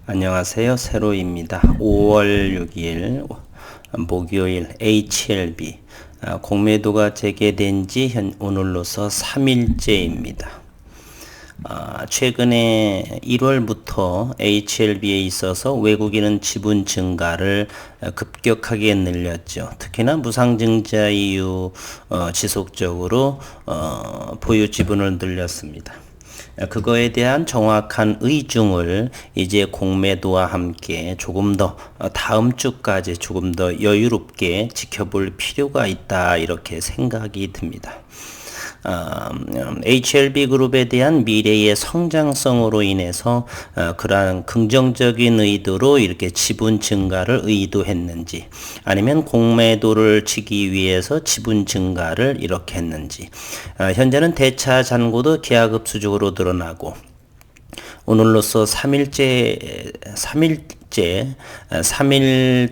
안녕하세요. 세로입니다. 5월 6일 목요일 HLB 공매도가 재개된 지 오늘로서 3일째입니다. 최근에 1월부터 HLB에 있어서 외국인은 지분 증가를 급격하게 늘렸죠. 특히나 무상증자 이후 지속적으로 보유 지분을 늘렸습니다. 그거에 대한 정확한 의중을 이제 공매도와 함께 조금 더 다음 주까지 조금 더 여유롭게 지켜볼 필요가 있다, 이렇게 생각이 듭니다. HLB 그룹에 대한 미래의 성장성으로 인해서 그러한 긍정적인 의도로 이렇게 지분 증가를 의도했는지, 아니면 공매도를 치기 위해서 지분 증가를 이렇게 했는지, 현재는 대차 잔고도 기하급수적으로 드러나고, 오늘로써 3일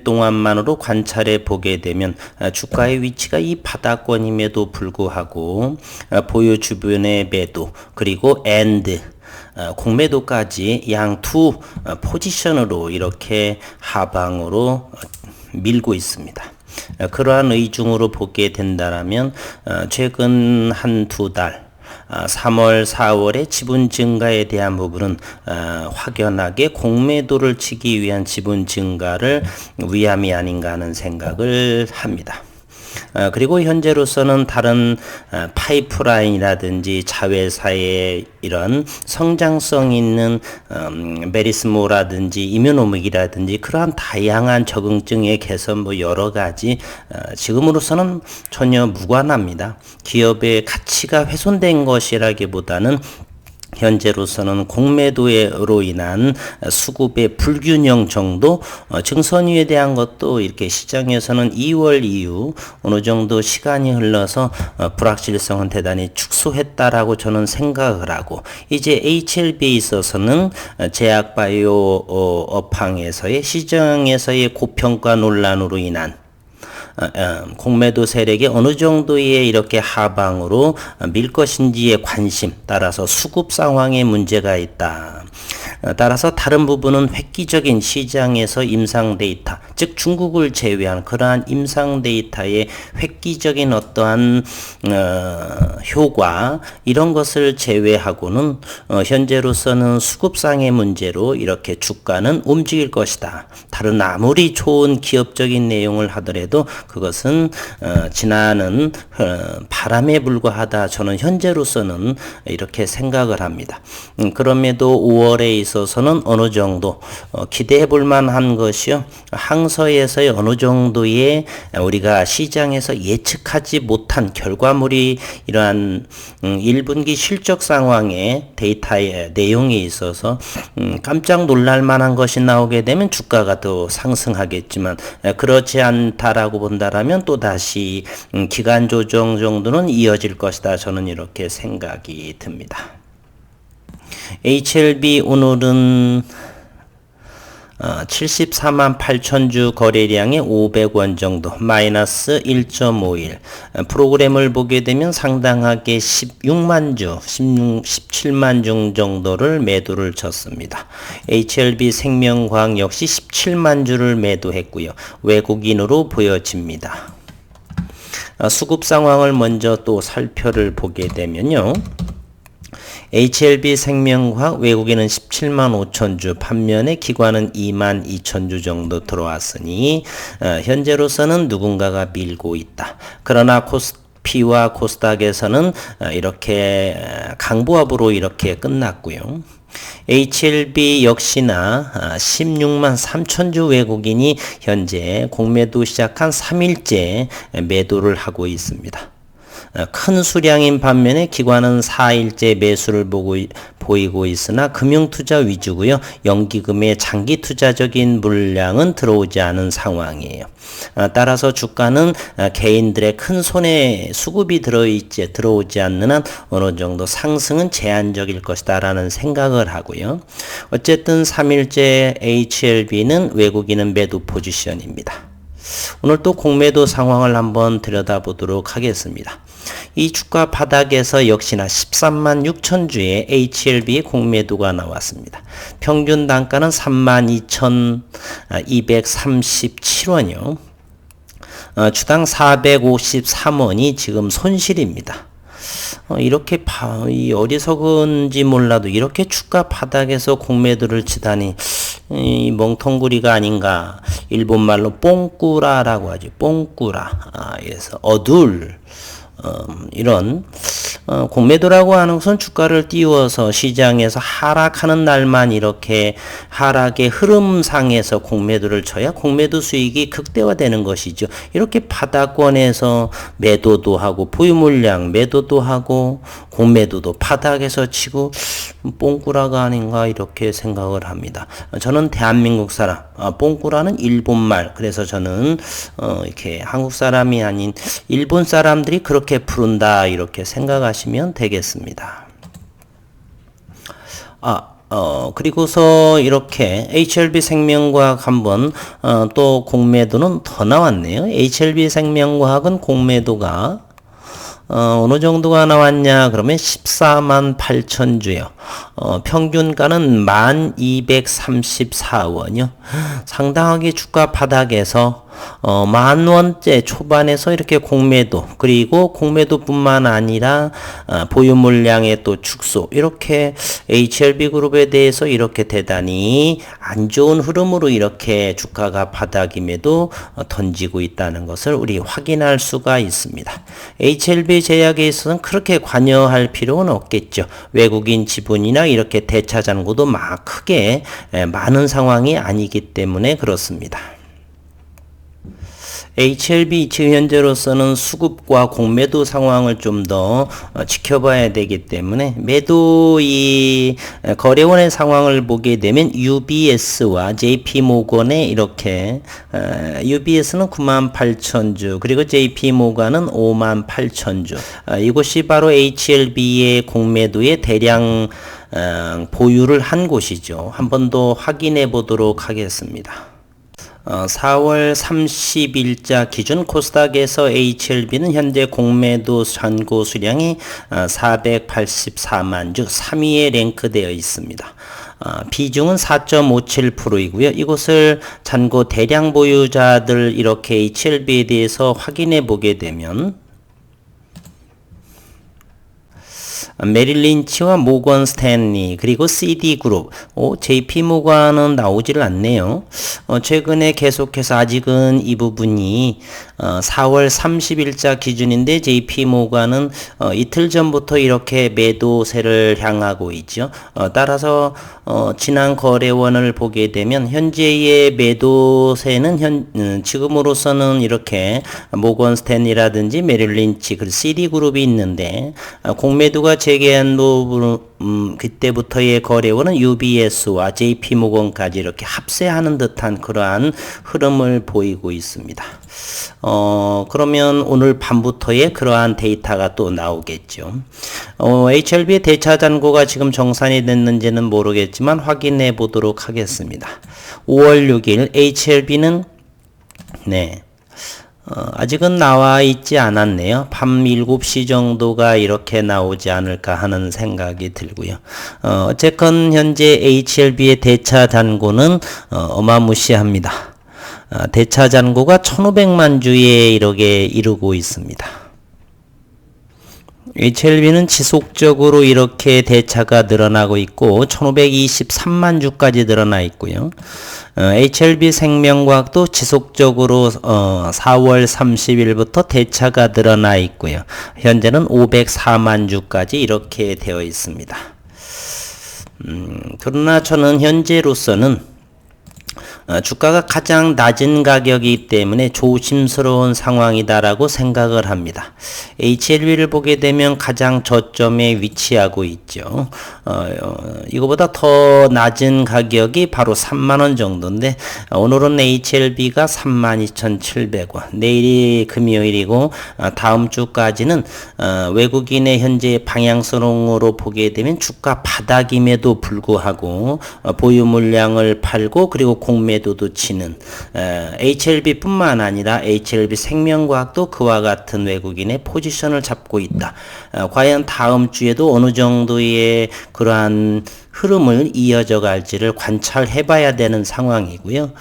동안만으로 관찰해 보게 되면 주가의 위치가 이 바닥권임에도 불구하고 보유 주변의 매도, 그리고 공매도까지 양 두 포지션으로 이렇게 하방으로 밀고 있습니다. 그러한 의중으로 보게 된다면 최근 한두 달 3월, 4월의 지분 증가에 대한 부분은 확연하게 공매도를 치기 위한 지분 증가를 위함이 아닌가 하는 생각을 합니다. 그리고 현재로서는 다른 파이프라인이라든지 자회사의 이런 성장성 있는 메리스모라든지 이뮤노믹이라든지 그러한 다양한 적응증의 개선 여러 가지 지금으로서는 전혀 무관합니다. 기업의 가치가 훼손된 것이라기보다는 현재로서는 공매도로 인한 수급의 불균형 정도, 증선유에 대한 것도 이렇게 시장에서는 2월 이후 어느 정도 시간이 흘러서 불확실성은 대단히 축소했다라고 저는 생각을 하고, 이제 HLB에 있어서는 제약바이오 업황에서의 시장에서의 고평가 논란으로 인한 공매도 세력이 어느 정도의 이렇게 하방으로 밀 것인지에 관심, 따라서 수급 상황에 문제가 있다. 따라서 다른 부분은 획기적인 시장에서 임상 데이터, 즉 중국을 제외한 그러한 임상 데이터의 획기적인 어떠한 효과, 이런 것을 제외하고는 현재로서는 수급상의 문제로 이렇게 주가는 움직일 것이다. 다른 아무리 좋은 기업적인 내용을 하더라도 그것은 지나는 바람에 불과하다, 저는 현재로서는 이렇게 생각을 합니다. 그럼에도 5월에 있어서는 어느 정도 기대해 볼 만한 것이요, 항서에서의 어느 정도의 우리가 시장에서 예측하지 못한 결과물이 이러한 1분기 실적 상황의 데이터의 내용에 있어서 깜짝 놀랄 만한 것이 나오게 되면 주가가 더 상승하겠지만, 그렇지 않다라고 본다라면 또다시 기간 조정 정도는 이어질 것이다, 저는 이렇게 생각이 듭니다. HLB 오늘은 74만 8천 주 거래량의 500원 정도, 마이너스 1.51. 프로그램을 보게 되면 상당하게 16만 주, 17만 주 정도를 매도를 쳤습니다. HLB 생명과학 역시 17만 주를 매도했고요. 외국인으로 보여집니다. 수급 상황을 먼저 또 살펴를 보게 되면요, HLB 생명과학 외국인은 17만 5천 주, 반면에 기관은 2만 2천 주 정도 들어왔으니 현재로서는 누군가가 밀고 있다. 그러나 코스피와 코스닥에서는 이렇게 강보합으로 이렇게 끝났고요. HLB 역시나 16만 3천 주 외국인이 현재 공매도 시작한 3일째 매도를 하고 있습니다. 큰 수량인 반면에 기관은 4일째 매수를 보이고 있으나 금융투자 위주고요. 연기금의 장기 투자적인 물량은 들어오지 않은 상황이에요. 따라서 주가는 개인들의 큰 손에 수급이 들어오지 않는 한 어느 정도 상승은 제한적일 것이다 라는 생각을 하고요. 어쨌든 3일째 HLB는 외국인은 매도 포지션입니다. 오늘 또 공매도 상황을 한번 들여다보도록 하겠습니다. 이 주가 바닥에서 역시나 13만 6천 주의 HLB의 공매도가 나왔습니다. 평균 단가는 32,237원이요. 주당 453원이 지금 손실입니다. 이렇게 어리석은지 몰라도 이렇게 주가 바닥에서 공매도를 치다니 이 멍텅구리가 아닌가. 일본말로 뽕꾸라라고 하죠. 뽕꾸라. 그래서 이런 공매도라고 하는 것은 주가를 띄워서 시장에서 하락하는 날만 이렇게 하락의 흐름상에서 공매도를 쳐야 공매도 수익이 극대화되는 것이죠. 이렇게 바닥권에서 매도도 하고 보유물량 매도도 하고 공매도도 바닥에서 치고 뽕꾸라가 아닌가 이렇게 생각을 합니다. 저는 대한민국 사람, 뽕꾸라는 일본말. 그래서 저는 이렇게 한국 사람이 아닌 일본 사람들이 그렇게 부른다 이렇게 생각하시면 되겠습니다. 그리고서 이렇게 HLB 생명과학 한번 또 공매도는 더 나왔네요. HLB 생명과학은 공매도가 어느 정도가 나왔냐 그러면 14만 8천 주요. 평균가는 1234원이요. 상당하게 주가 바닥에서 10,000원대 초반에서 이렇게 공매도, 그리고 공매도뿐만 아니라 보유 물량의 또 축소, 이렇게 HLB 그룹에 대해서 이렇게 대단히 안 좋은 흐름으로 이렇게 주가가 바닥임에도 던지고 있다는 것을 우리 확인할 수가 있습니다. HLB 제약에 있어서는 그렇게 관여할 필요는 없겠죠. 외국인 지분이나 이렇게 대차 잔고도 막 크게 많은 상황이 아니기 때문에 그렇습니다. HLB 지금 현재로서는 수급과 공매도 상황을 좀 더 지켜봐야 되기 때문에 매도 이 거래원의 상황을 보게 되면 UBS와 JP모건의 이렇게 UBS는 98,000주 그리고 JP모건은 58,000주 이곳이 바로 HLB의 공매도의 대량 보유를 한 곳이죠. 한 번 더 확인해 보도록 하겠습니다. 4월 30일자 기준 코스닥에서 HLB는 현재 공매도 잔고 수량이 484만 주 3위에 랭크되어 있습니다. 비중은 4.57%이고요. 이것을 잔고 대량 보유자들 이렇게 HLB에 대해서 확인해 보게 되면 메릴린치와 모건 스탠리 그리고 CD그룹 JP모건은 나오지를 않네요. 최근에 계속해서 아직은 이 부분이 4월 30일자 기준인데 JP모건은 이틀 전부터 이렇게 매도세를 향하고 있죠. 따라서 지난 거래원을 보게 되면 현재의 매도세는 지금으로서는 이렇게 모건 스탠리라든지 메릴린치 그리고 CD그룹이 있는데 공매도가 재개한 부분 그때부터의 거래원은 UBS와 JP모건까지 이렇게 합세하는 듯한 그러한 흐름을 보이고 있습니다. 그러면 오늘 밤부터의 그러한 데이터가 또 나오겠죠. HLB의 대차 잔고가 지금 정산이 됐는지는 모르겠지만 확인해 보도록 하겠습니다. 5월 6일 HLB는 아직은 나와 있지 않았네요. 밤 7시 정도가 이렇게 나오지 않을까 하는 생각이 들고요. 어쨌건 현재 HLB의 대차 잔고는 어마무시합니다. 대차 잔고가 1,500만 주에 이렇게 이르고 있습니다. HLB는 지속적으로 이렇게 대차가 늘어나고 있고 1523만 주까지 늘어나 있고요. HLB 생명과학도 지속적으로 4월 30일부터 대차가 늘어나 있고요. 현재는 504만 주까지 이렇게 되어 있습니다. 그러나 저는 현재로서는 주가가 가장 낮은 가격이기 때문에 조심스러운 상황이다라고 생각을 합니다. HLB를 보게 되면 가장 저점에 위치하고 있죠. 이거보다 더 낮은 가격이 바로 3만원 정도인데 오늘은 HLB가 32,700원 내일이 금요일이고 다음 주까지는 외국인의 현재 방향성으로 보게 되면 주가 바닥임에도 불구하고 보유 물량을 팔고 그리고 공매 공매도도 치는 HLB뿐만 아니라 HLB 생명과학도 그와 같은 외국인의 포지션을 잡고 있다. 과연 다음 주에도 어느 정도의 그러한 흐름을 이어져 갈지를 관찰해 봐야 되는 상황이고요.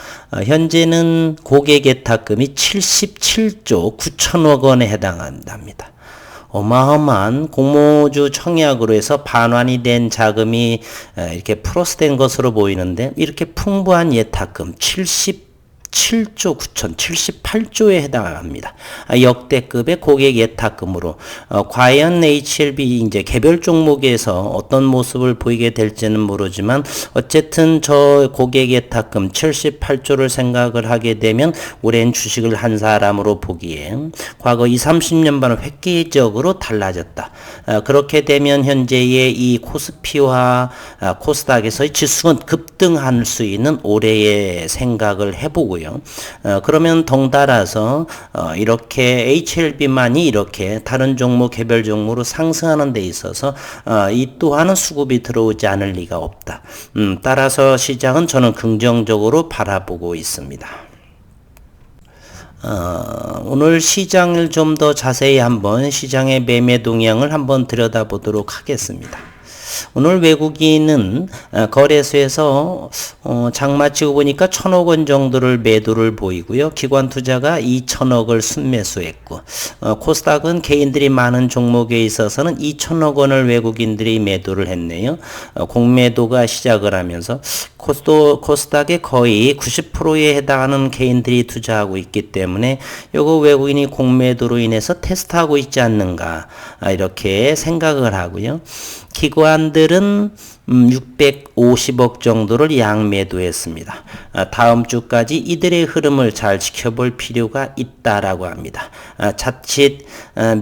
현재는 고객예탁금이 77조 9천억 원에 해당한답니다. 어마어마한 공모주 청약으로 해서 반환이 된 자금이 이렇게 플러스된 것으로 보이는데, 이렇게 풍부한 예탁금 77조 9천 78조에 해당합니다. 역대급의 고객 예탁금으로 과연 HLB 이제 개별 종목에서 어떤 모습을 보이게 될지는 모르지만, 어쨌든 저 고객 예탁금 78조를 생각을 하게 되면 오랜 주식을 한 사람으로 보기에 과거 20, 30년간은 획기적으로 달라졌다. 그렇게 되면 현재의 이 코스피와 코스닥에서의 지수는 급등할 수 있는 올해의 생각을 해보고요. 그러면 덩달아서 이렇게 HLB만이 이렇게 다른 종목 개별 종목으로 상승하는 데 있어서 이 또한은 수급이 들어오지 않을 리가 없다. 따라서 시장은 저는 긍정적으로 바라보고 있습니다. 오늘 시장을 좀 더 자세히 한번 시장의 매매 동향을 한번 들여다보도록 하겠습니다. 오늘 외국인은 거래소에서 장 마치고 보니까 1,000억 원 정도를 매도를 보이고요. 기관 투자가 2,000억을 순매수했고, 코스닥은 개인들이 많은 종목에 있어서는 2,000억 원을 외국인들이 매도를 했네요. 공매도가 시작을 하면서 코스닥의 거의 90%에 해당하는 개인들이 투자하고 있기 때문에 요거 외국인이 공매도로 인해서 테스트하고 있지 않는가, 이렇게 생각을 하고요. 기관들은 650억 정도를 양매도했습니다. 다음 주까지 이들의 흐름을 잘 지켜볼 필요가 있다라고 합니다. 자칫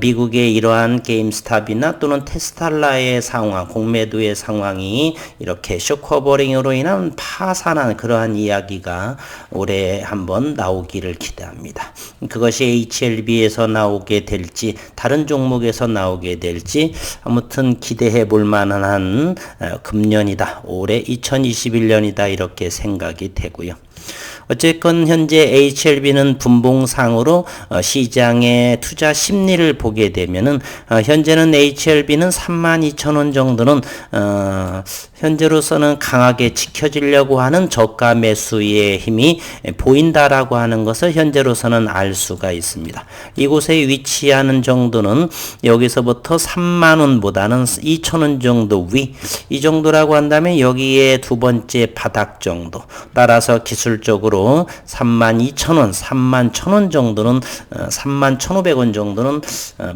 미국의 이러한 게임스탑이나 또는 테슬라의 상황, 공매도의 상황이 이렇게 쇼커버링으로 인한 파산한 그러한 이야기가 올해 한번 나오기를 기대합니다. 그것이 HLB에서 나오게 될지 다른 종목에서 나오게 될지 아무튼 기대해 볼 만한 금년이다. 올해 2021년이다. 이렇게 생각이 되고요. 어쨌건 현재 HLB는 분봉상으로 시장의 투자 심리를 보게 되면은 현재는 HLB는 32,000원 정도는 현재로서는 강하게 지켜지려고 하는 저가 매수의 힘이 보인다라고 하는 것을 현재로서는 알 수가 있습니다. 이곳에 위치하는 정도는 여기서부터 30,000원보다는 2,000원 정도 위, 이 정도라고 한다면 여기에 두 번째 바닥 정도, 따라서 기술적으로 32,000원, 31,000원 정도는 31,500원 정도는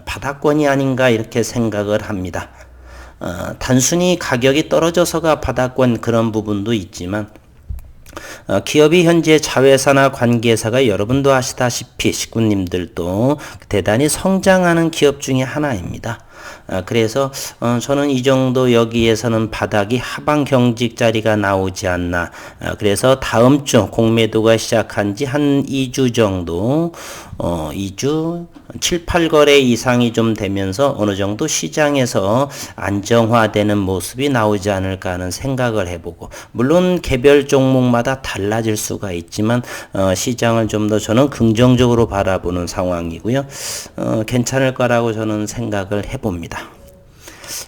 바닥권이 아닌가 이렇게 생각을 합니다. 단순히 가격이 떨어져서가 바닥권 그런 부분도 있지만 기업이 현재 자회사나 관계사가 여러분도 아시다시피 식구님들도 대단히 성장하는 기업 중에 하나입니다. 그래서 저는 이 정도 여기에서는 바닥이 하방 경직 자리가 나오지 않나. 그래서 다음 주 공매도가 시작한 지 한 2주 정도 2주 7, 8거래 이상이 좀 되면서 어느 정도 시장에서 안정화되는 모습이 나오지 않을까 하는 생각을 해보고, 물론 개별 종목마다 달라질 수가 있지만 시장을 좀 더 저는 긍정적으로 바라보는 상황이고요. 괜찮을 거라고 저는 생각을 해봅니다.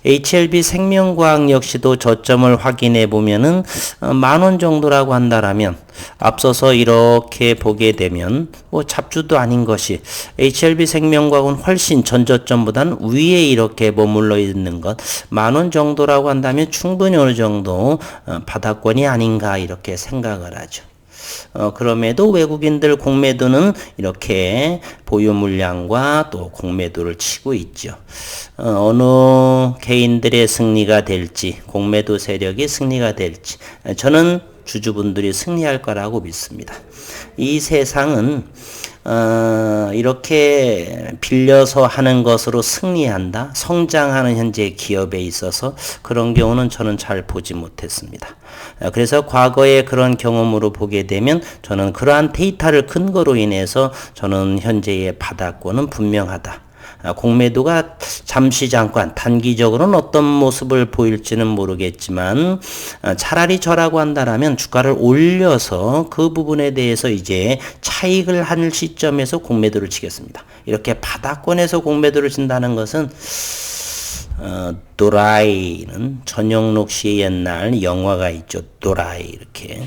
HLB 생명과학 역시도 저점을 확인해 보면은 10,000원 정도라고 한다라면, 앞서서 이렇게 보게 되면 뭐 잡주도 아닌 것이 HLB 생명과학은 훨씬 전저점보다는 위에 이렇게 머물러 있는 것, 10,000원 정도라고 한다면 충분히 어느 정도 바닥권이 아닌가 이렇게 생각을 하죠. 그럼에도 외국인들 공매도는 이렇게 보유 물량과 또 공매도를 치고 있죠. 어느 개인들의 승리가 될지, 공매도 세력이 승리가 될지, 저는 주주분들이 승리할 거라고 믿습니다. 이 세상은 이렇게 빌려서 하는 것으로 승리한다, 성장하는 현재 기업에 있어서 그런 경우는 저는 잘 보지 못했습니다. 그래서 과거의 그런 경험으로 보게 되면 저는 그러한 데이터를 근거로 인해서 저는 현재의 바닥권은 분명하다. 공매도가 잠시 잠깐 단기적으로는 어떤 모습을 보일지는 모르겠지만 차라리 저라고 한다라면 주가를 올려서 그 부분에 대해서 이제 차익을 한 시점에서 공매도를 치겠습니다. 이렇게 바닥권에서 공매도를 친다는 것은 도라이는 전영록 씨의 옛날 영화가 있죠. 도라이 이렇게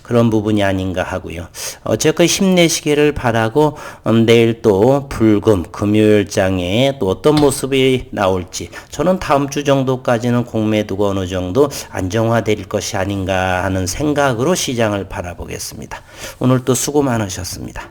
그런 부분이 아닌가 하고요. 어쨌건 힘내시기를 바라고 내일 또 불금 금요일장에 또 어떤 모습이 나올지 저는 다음 주 정도까지는 공매도가 어느 정도 안정화될 것이 아닌가 하는 생각으로 시장을 바라보겠습니다. 오늘 또 수고 많으셨습니다.